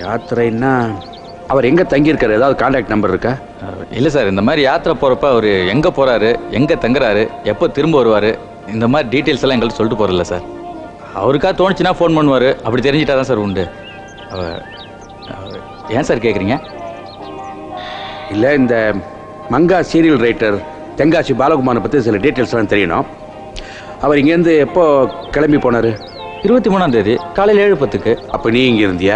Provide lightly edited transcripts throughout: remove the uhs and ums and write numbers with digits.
யாத்திரைன்னா அவர் எங்கே தங்கியிருக்காரு? ஏதாவது contact number இருக்கா? இல்லை சார், இந்த மாதிரி யாத்திரை போகிறப்ப அவர் எங்கே போகிறாரு, எங்கே தங்குறாரு, எப்போ திரும்ப வருவார், இந்த மாதிரி டீட்டெயில்ஸ் எல்லாம் எங்கள்கிட்ட சொல்லிட்டு போகிறதில்ல சார். அவருக்கா தோணுச்சுன்னா ஃபோன் பண்ணுவார். அப்படி தெரிஞ்சிட்டா தான் சார் உண்டு. ஏன் சார் கேட்குறீங்க? இல்லை, இந்த மங்கா சீரியல் ரைட்டர் தெங்காசி பாலகுமாரனை பற்றி சில டீட்டெயில்ஸ்லாம் தெரியணும். அவர் இங்கேருந்து எப்போ கிளம்பி போனார்? 23ஆம் தேதி காலையில் 7:10. அப்போ நீ இங்கே இருந்தியா?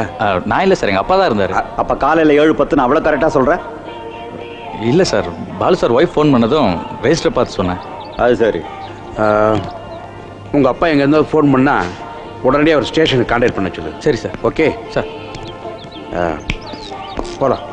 நான் இல்லை சார், எங்கள் அப்பா தான் இருந்தார். அப்போ காலையில் 7:10 நான் அவ்வளோ கரெக்டாக சொல்கிறேன்? இல்லை sir, Balu sir wife phone பண்ணதும் ரெஜிஸ்டர் பார்த்து சொன்னேன். அது சரி. உங்கள் அப்பா எங்கேருந்து ஃபோன் பண்ணால் உடனடியாக அவர் ஸ்டேஷனுக்கு கான்டாக்ட் பண்ண சொல்லு. சரி சார். ஓகே சார், போகலாம்.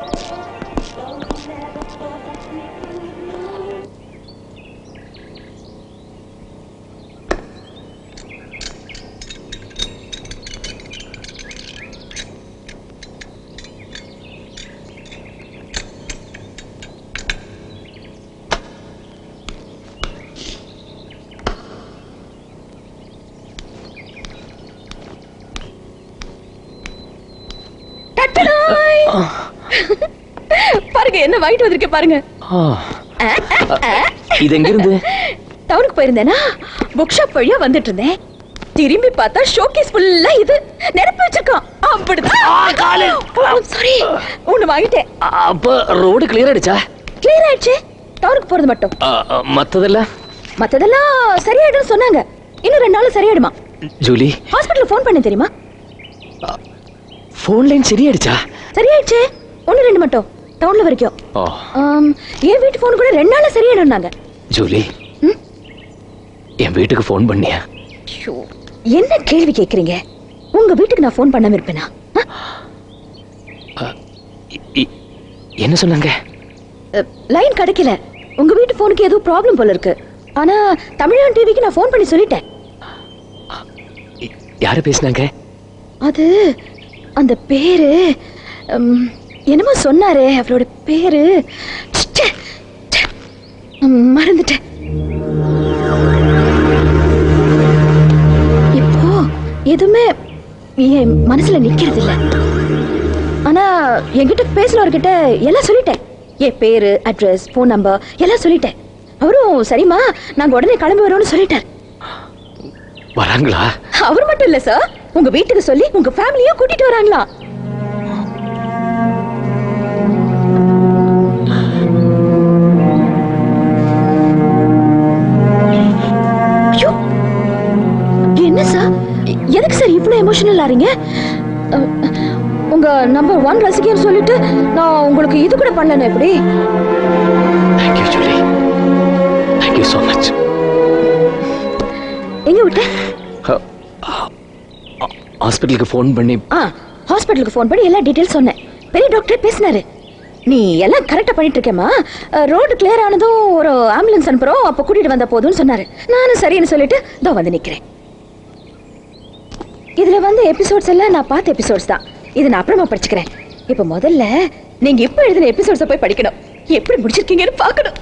பாருங்க என்ன வாங்கிட்டு வந்திருக்கேன் பாருங்க. இது எங்க இருந்து? டவுனுக்கு போயிருந்தேனா, புக் ஷாப் வழியா வந்துட்டு இருந்தேன். திரும்பி பார்த்தா ஷோகேஸ் ஃபுல்லா இது நிரப்பி வச்சிருக்கான். அப்படிதான். சாரி, ஒன்னு வாங்கிட்டேன். அப்ப ரோடு கிளியர் ஆயிடுச்சா? கிளியர் ஆயிடுச்சு. டவுனுக்கு போறது மட்டும். மத்ததெல்லாம் சரியாயிடும் சொன்னாங்க. இன்னும் 2 நாள் சரியாயிடுமா? ஜூலி, ஹாஸ்பிடல்ல ஃபோன் பண்ணி தெரியுமா? ஃபோன் லைன் சரியாயிடுச்சா? சரியாயிடுச்சு. 1-2 மட்டும் டவுன்ல வரைக்கும். என் வீட்டு போன் கூட 2 நாள்ல சரியாயிடும்னாங்க. ஜூலி, என் வீட்டுக்கு ஃபோன் பண்ணியா? என்ன கேள்வி கேக்குறீங்க? உங்க வீட்டுக்கு நான் ஃபோன் பண்ணாம இருப்பேனா? என்ன சொன்னாங்க? லைன் கிடைக்கல. உங்க வீட்டு போனுக்கு ஏதோ ப்ராப்ளம் போல இருக்கு. ஆனா தமிழன் டிவிக்கு நான் ஃபோன் பண்ணி சொல்லிட்டேன். யாரு பேசுனாங்க? அது அந்த பேரு என்னமோ சொன்னாரே, அவரோட பேரு மறந்துட்டேன். இப்போ எதுவுமே என் மனசுல நிக்கிறது இல்ல. ஆனா என்கிட்ட பேசினவர்கிட்ட எல்லாம் சொல்லிட்டேன். என் பேரு, அட்ரஸ், போன் நம்பர் எல்லாம் சொல்லிட்டேன். அவரும் சரிமா நாங்க உடனே கிளம்பி வரோம்னு சொல்லிட்டார். வராங்களா? அவர் மட்டும் இல்ல சார், உங்க வீட்டுக்கு சொல்லி உங்க ஃபேமிலியும் கூட்டிட்டு வராங்களா? என்ன சார், எதுக்கு சார் இவ்வளவு எமோஷனல் ஆறீங்க? உங்க நம்பர் 1 ரசிகன்னு சொல்லிட்டு நான் உங்களுக்கு இது கூட பண்ணல. எப்படி? Thank you, Julie. Thank you so much. எங்க விட்ட? ஹாஸ்பிடலுக்கு ஃபோன் பண்ணி ஹாஸ்பிடலுக்கு ஃபோன் பண்ணி எல்லா டீடைல்ஸ் சொன்னேன். பெரிய டாக்டர் பேசினாரு. நீ எல்லாம் கரெக்டா பண்ணிட்டு இருக்கேமா, ரோடு கிளியர் ஆனதும் ஒரு ஆம்புலன்ஸ் அனுப்புறோம், அப்ப கூட்டிட்டு வந்தா போதும்னு சொன்னாரு. நானும் சரின்னு சொல்லிட்டு இதோ வந்து நிக்கிறேன். இதுல வந்து எபிசோட்ஸ் எல்லாம் நான் பார்த்த எபிசோட்ஸ் தான். இது நான் அப்புறமா படிச்சுக்கிறேன். இப்ப முதல்ல நீங்க இப்ப எழுதின எபிசோட்ஸ போய் படிக்கணும். எப்படி முடிச்சிருக்கீங்கன்னு பார்க்கணும்.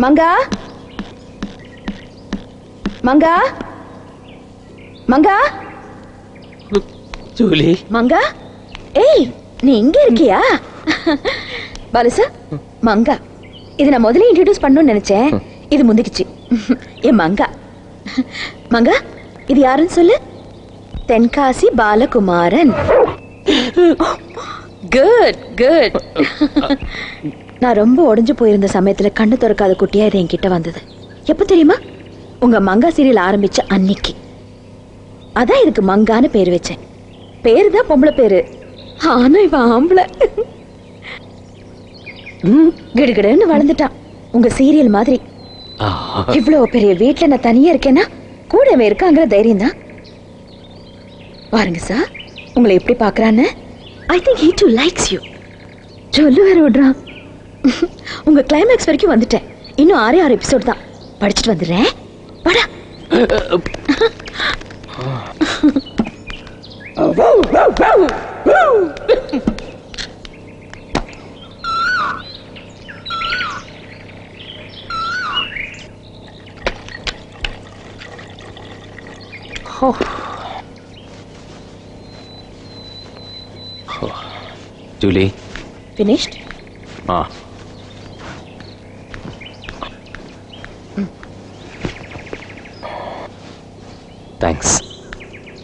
மங்கா, மங்கா, மங்கா, ஜூலி. மங்கா, ஏய் நீ இங்க இருக்கியா? பாலுசா, மங்கா. இது நான் முதல்ல இன்ட்ரோடியூஸ் பண்ணணும்னு நினைச்சேன். இது முந்திக்குச்சு. என் மங்கா. மங்கா, இது யாருன்னு சொல்லு. தென்காசி பாலகுமாரன். Good good. நான் ரொம்ப உடைஞ்சு போயிருந்த சமயத்துல கண்ணு திறக்காத குட்டியா இது என்கிட்ட வந்தது. எப்ப தெரியுமா? உங்க மங்கா சீரியல் ஆரம்பிச்ச அன்னைக்கு. அதான் இதுக்கு மங்கான்னு பேர் வச்சேன். பேரு தான் பொம்பளை பேரு, ஆனா இவன் ஆம்பளை. கிடுகிடுன்னு வளர்ந்துட்டான் உங்க சீரியல் மாதிரி. இவ்வளவு பெரிய வீட்டுல நான் தனியா இருக்கேன்னா கூட இருக்காங்கிற தைரியம் தான். பாருங்க சார், உங்களை எப்படி பாக்குறான்னு. I think he too likes you. சொல்லு வேற விடுறான். உங்க கிளைமேக்ஸ் வரைக்கும் வந்துட்டேன். இன்னும் 6 எபிசோட் தான். படிச்சுட்டு வந்துடுறேன். வாடா. Julie. Finished? Thanks.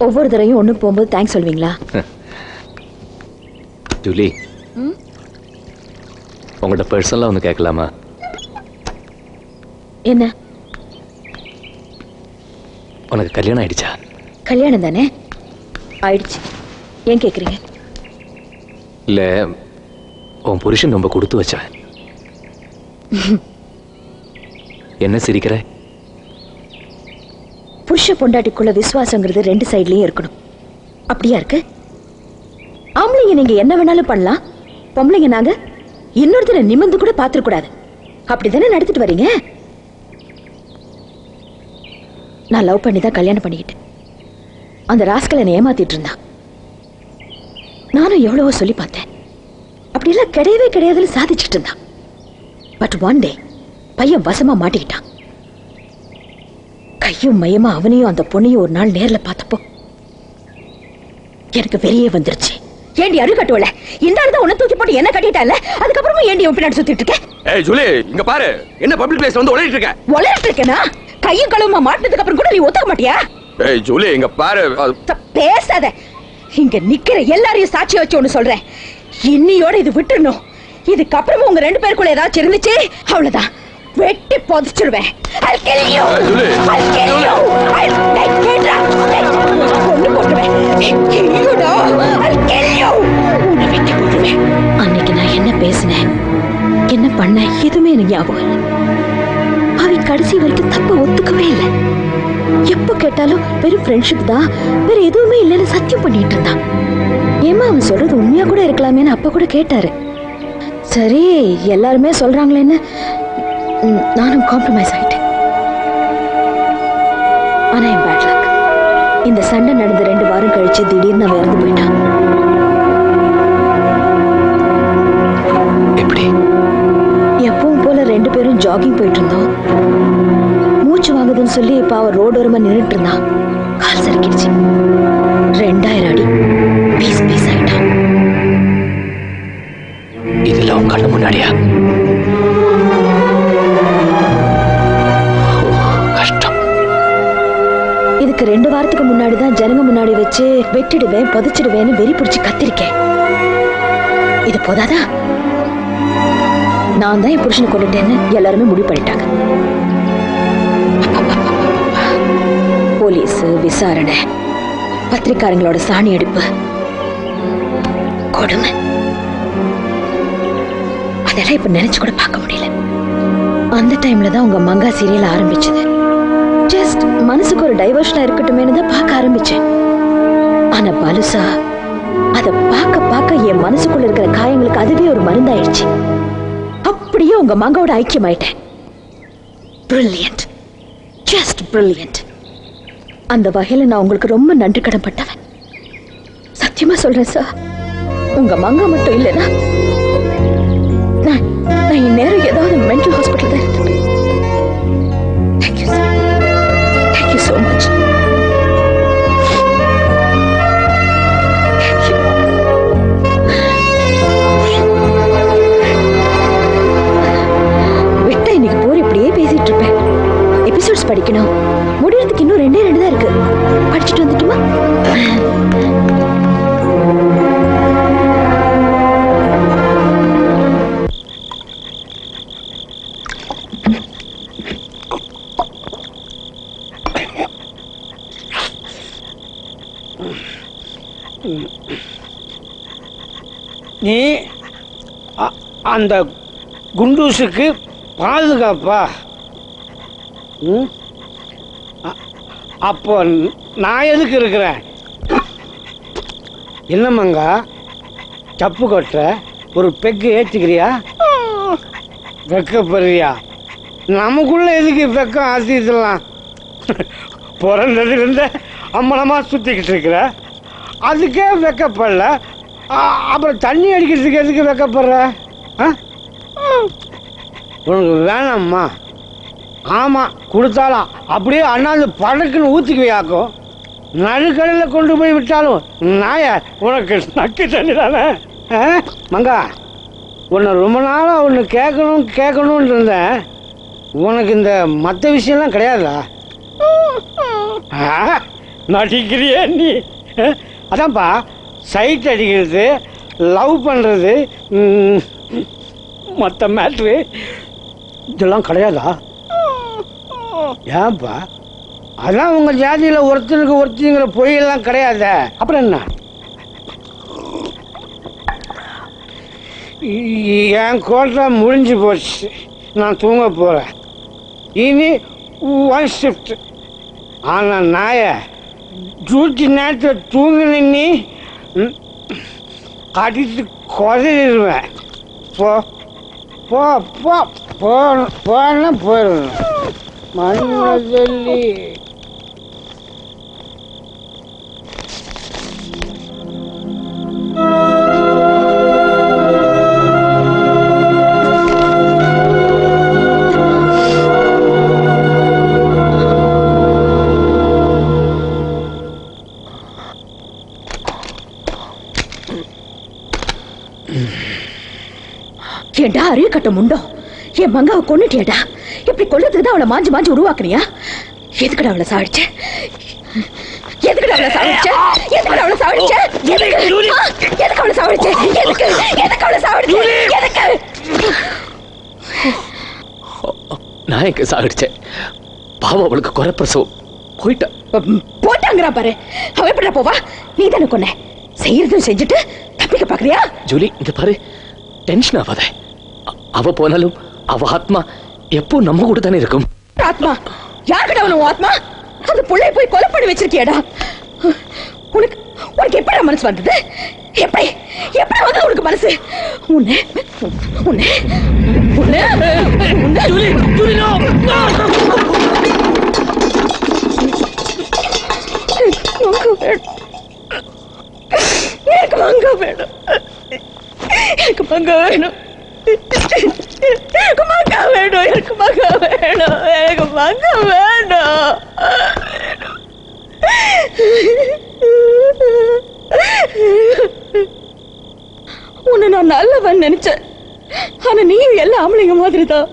ஒவ்வொரு தடவையும் ஒண்ணுக்கு போகும்போது தேங்க்ஸ் சொல்வீங்களா? ஜூலி, உங்கள்கிட்ட பர்சனலாக ஒன்று கேட்கலாமா? என்ன? உனக்கு கல்யாணம் ஆயிடுச்சா? கல்யாணம் தானே ஆயிடுச்சு. ஏன் கேக்குறீங்க? இல்லை, உன் புருஷன் ரொம்ப கொடுத்து வச்சவன். என்ன சிரிக்கிற? புருஷ பொண்டாட்டிக்குள்ள விசுவாசங்கிறது 2 சைட்லயும் இருக்கணும். அப்படியா இருக்கு? ஆம்பளைங்க நீங்க என்ன வேணாலும் பண்ணலாம், பொம்பளைங்க நாங்க இன்னொருத்தரை நிமிர்ந்து கூட பாத்துக்க கூடாது. அப்படிதானே நடத்திட்டு வரீங்க? நான் லவ் பண்ணி தான் கல்யாணம் பண்ணிக்கிட்டேன். அந்த ராஸ்கல் என்னை ஏமாத்திட்டு இருந்தான். நானும் எவ்வளவோ சொல்லி பார்த்தேன். அப்படியெல்லாம் கிடையவே கிடையாதுன்னு சாதிச்சுட்டு இருந்தான். பட் ஒன் டே பையன் வசமா மாட்டிக்கிட்டான். கையும் மையமா அவனையும் அந்த பொண்ணையும் ஒரு நாள் நேர்ல பார்த்தப்போ எனக்கு வெளியே வந்துருச்சு. ஏண்டி அரு கட்டுவல, இந்த ஆளு தான் உன்னை தூக்கி போட்டு என்ன கட்டிட்டால, அதுக்கப்புறமா ஏண்டி உன் பின்னாடி சுத்திட்டு இருக்க? ஏய் ஜூலி, இங்க பாரு, என்ன பப்ளிக் பிளேஸ்ல வந்து உளறிட்டு இருக்க? உளறிட்டு இருக்கேனா? கையும் களவுமா மாட்டினதுக்கு அப்புறம் கூட நீ ஒத்துக்க மாட்டியா? ஏய் ஜூலி, இங்க பாரு. பேசாத. இங்க நிக்கிற எல்லாரையும் சாட்சியா வச்சு ஒண்ணு சொல்றேன். இன்னியோட இது விட்டுறணும். இதுக்கப்புறமா உங்க 2 பேருக்குள்ள ஏதாச்சும் இருந்துச்சு, அவ்வளவுதான், வெட்டி புதைச்சிடுவேன். I'll kill you. I'll kill you. I'll கொன்னு போட்டுருவேன். I'll kill you. உன்னை வெட்டி போட்டுருவேன். அன்னைக்கு நான் என்ன பேசினேன், என்ன பண்ண, எதுவுமே எனக்கு ஞாபகம் இல்லை. அவன் கடைசி வரைக்கும் தப்ப ஒத்துக்கவே இல்லை. எப்ப கேட்டாலும் வெறும் ஃப்ரெண்ட்ஷிப் தான், வேற எதுவுமே இல்லைன்னு சத்தியம் பண்ணிட்டு இருந்தான். ஏமா அவன் சொல்றது உண்மையா கூட இருக்கலாமேன்னு அப்ப கூட கேட்டாரு. சரி, எல்லாருமே சொல்றாங்களேன்னு நானும் காம்ப்ரமைஸ் ஆயிட்டேன். ஆனா என் பேட் லக், இந்த சண்டை நடந்த 2 வாரம் கழிச்சு திடீர்னு அவன் இறந்து போயிட்டான். எப்படி? எப்பவும் போல 2 பேரும் ஜாகிங் போயிட்டு இருந்தோம். மூச்சு வாங்குதுன்னு சொல்லி இப்ப அவன் ரோடோரமா நின்றுட்டு இருந்தான். கால் சறுக்கிடுச்சு. 2000 அடி பீஸ் பீஸ் ஆயிட்டான். இதுல உன் கண்ணு முன்னாடியா? கஷ்டம். இதுக்கு 2 வாரத்துக்கு முன்னாடி தான் ஜனங்க முன்னாடி வச்சு வெட்டிடுவேன் புதைச்சிடுவேன்னு வெறி பிடிச்சு கத்திருக்கேன். இது போதாதா? நான் தான் என் புருஷனை கொண்டுட்டேன்னு எல்லாருமே முடிவு பண்ணிட்டாங்க. போலீஸ் விசாரணை, பத்திரிக்காரங்களோட சாணி அடிப்பு, கொடுமை, அதெல்லாம் இப்ப நினைச்சு கூட பார்க்க முடியல. அந்த டைம்ல தான் உங்க மங்கா சீரியல் ஆரம்பிச்சது. ஜஸ்ட் மனசுக்கு ஒரு டைவர்ஷனா இருக்கட்டுமேனு தான் பார்க்க ஆரம்பிச்சேன். ஆனா பாலுசா, அத பார்க்க பார்க்க என் மனசுக்குள்ள இருக்கிற காயங்களுக்கு அதுவே ஒரு மருந்தாயிடுச்சு. அப்படியே உங்க மங்காவோட ஐக்கியமாயிட்டேன். Brilliant, just brilliant. அந்த வகையில நான் உங்களுக்கு ரொம்ப நன்றி கடன்பட்டவன். சத்தியமா சொல்றேன் சார், உங்க மங்கா மட்டும் இல்லைன்னா நான் இந்நேரம் ஏதாவது மென்டல் ஹாஸ்பிட்டல் தான் இருந்தேன். Thank you sir, thank you so much. விட்டா இன்னைக்கு போர் இப்படியே பேசிட்டு இருப்பேன். எபிசோட்ஸ் படிக்கணும், முடியறதுக்கு இன்னும் 2 தான் இருக்கு. படிச்சுட்டு வந்துட்டுமா? நீ அந்த குண்டூஸுக்கு பாதுகாப்பா? அப்போ நான் எதுக்கு இருக்கிறேன்? என்னமங்கா சப்பு கொட்டுற? ஒரு பெக்கு ஏற்றிக்கிறியா? வெக்கப்படுறியா? நமக்குள்ள எதுக்கு வெக்கம் ஆசிக்கலாம்? பிறந்ததுலேருந்து அம்மனமாக சுற்றிக்கிட்டு இருக்கிற, அதுக்கே வெக்கப்படல, அப்புறம் தண்ணி அடிக்கிறதுக்கு எதுக்கு வெக்கப்படுற? உனக்கு வேணாம்மா? ஆமாம், கொடுத்தாலும் அப்படியே அண்ணாந்து படக்குன்னு ஊற்றிக்குவியாக்கும். நடுக்கடலில் கொண்டு போய் விட்டாலும் நாய உனக்கு நக்கு தண்ணி தானே. மங்கா, உன்னை ரொம்ப நாளாக ஒன்று கேட்கணும்னு இருந்தேன். உனக்கு இந்த மற்ற விஷயம்லாம் கிடையாதா? நடிக்கிறியே நீ. அதான்ப்பா, சைட் அடிக்கிறது, லவ் பண்ணுறது, மற்ற மேட்ரு இதெல்லாம் கிடையாதா? ஏன்ப்பா? அதான் உங்கள் ஜாதியில் ஒருத்தனுக்கு ஒருத்தங்கிற பொய்யெல்லாம் கிடையாத. அப்புறம் என்ன? என் கோட்டை முடிஞ்சு போச்சு, நான் தூங்க போகிறேன். இனி 1 ஷிஃப்ட். ஆனால் நாய டியூட்டி நேரத்தில் தூங்கின நீ அடித்து கொதறிடுவேன். போ போ போ போன போயிடணும். மண்ணை சொல்லி ஏண்டா அறிய கட்ட முண்டோ, என் மங்காவை கொண்டுட்டியடா. இப்படி கொள்றதுக்கு தான் அவளை மாஞ்சு மாஞ்சு உருவாக்குனியா? எதுக்குடா அவளை சாடிச்ச? எதுக்குடா அவளை சாடிச்ச? எதுக்குடா அவளை சாடிச்ச? எதுக்கு அவளை சாடிச்ச? எதுக்கு அவளை சாடிச்ச? எதுக்கு? நான் எங்க சாடிச்சேன்? பாவம், அவளுக்கு குறை பிரசவம். போட்டாங்கிறா பாரு. அவ எப்படிடா போவா? நீ தானே கொன்ன. செய்யறதும் செஞ்சுட்டு தப்பிக்க பாக்குறியா? ஜூலி, இங்க பாரு, டென்ஷன் ஆகாத. அவ போனாலும் அவ ஆத்மா எப்போ நம்ம கூட தானே இருக்கும். ஆத்மா? யாருக்கிட்ட அவன் ஆத்மா? அந்த புள்ளைய போய் கொலை பண்ணி வச்சிருக்கியடா. உனக்கு உனக்கு எப்படி மனசு வந்தது? எப்படி எப்படி வந்தது உனக்கு மனசு? உன்னை உன்னை உன்னை உன்னை ஜூலி ஜூலி நோ எனக்கு மங்கா வேணும். எனக்கு மங்கா வேணும். எனக்கு மங்கா வேணும். எனக்கு மங்கா வேணும். எனக்கு மங்கா வேணும். உன்னை நான் நல்லவன் நினைச்சேன். ஆனா நீயும் எல்லா ஆம்பளைங்க மாதிரி தான்.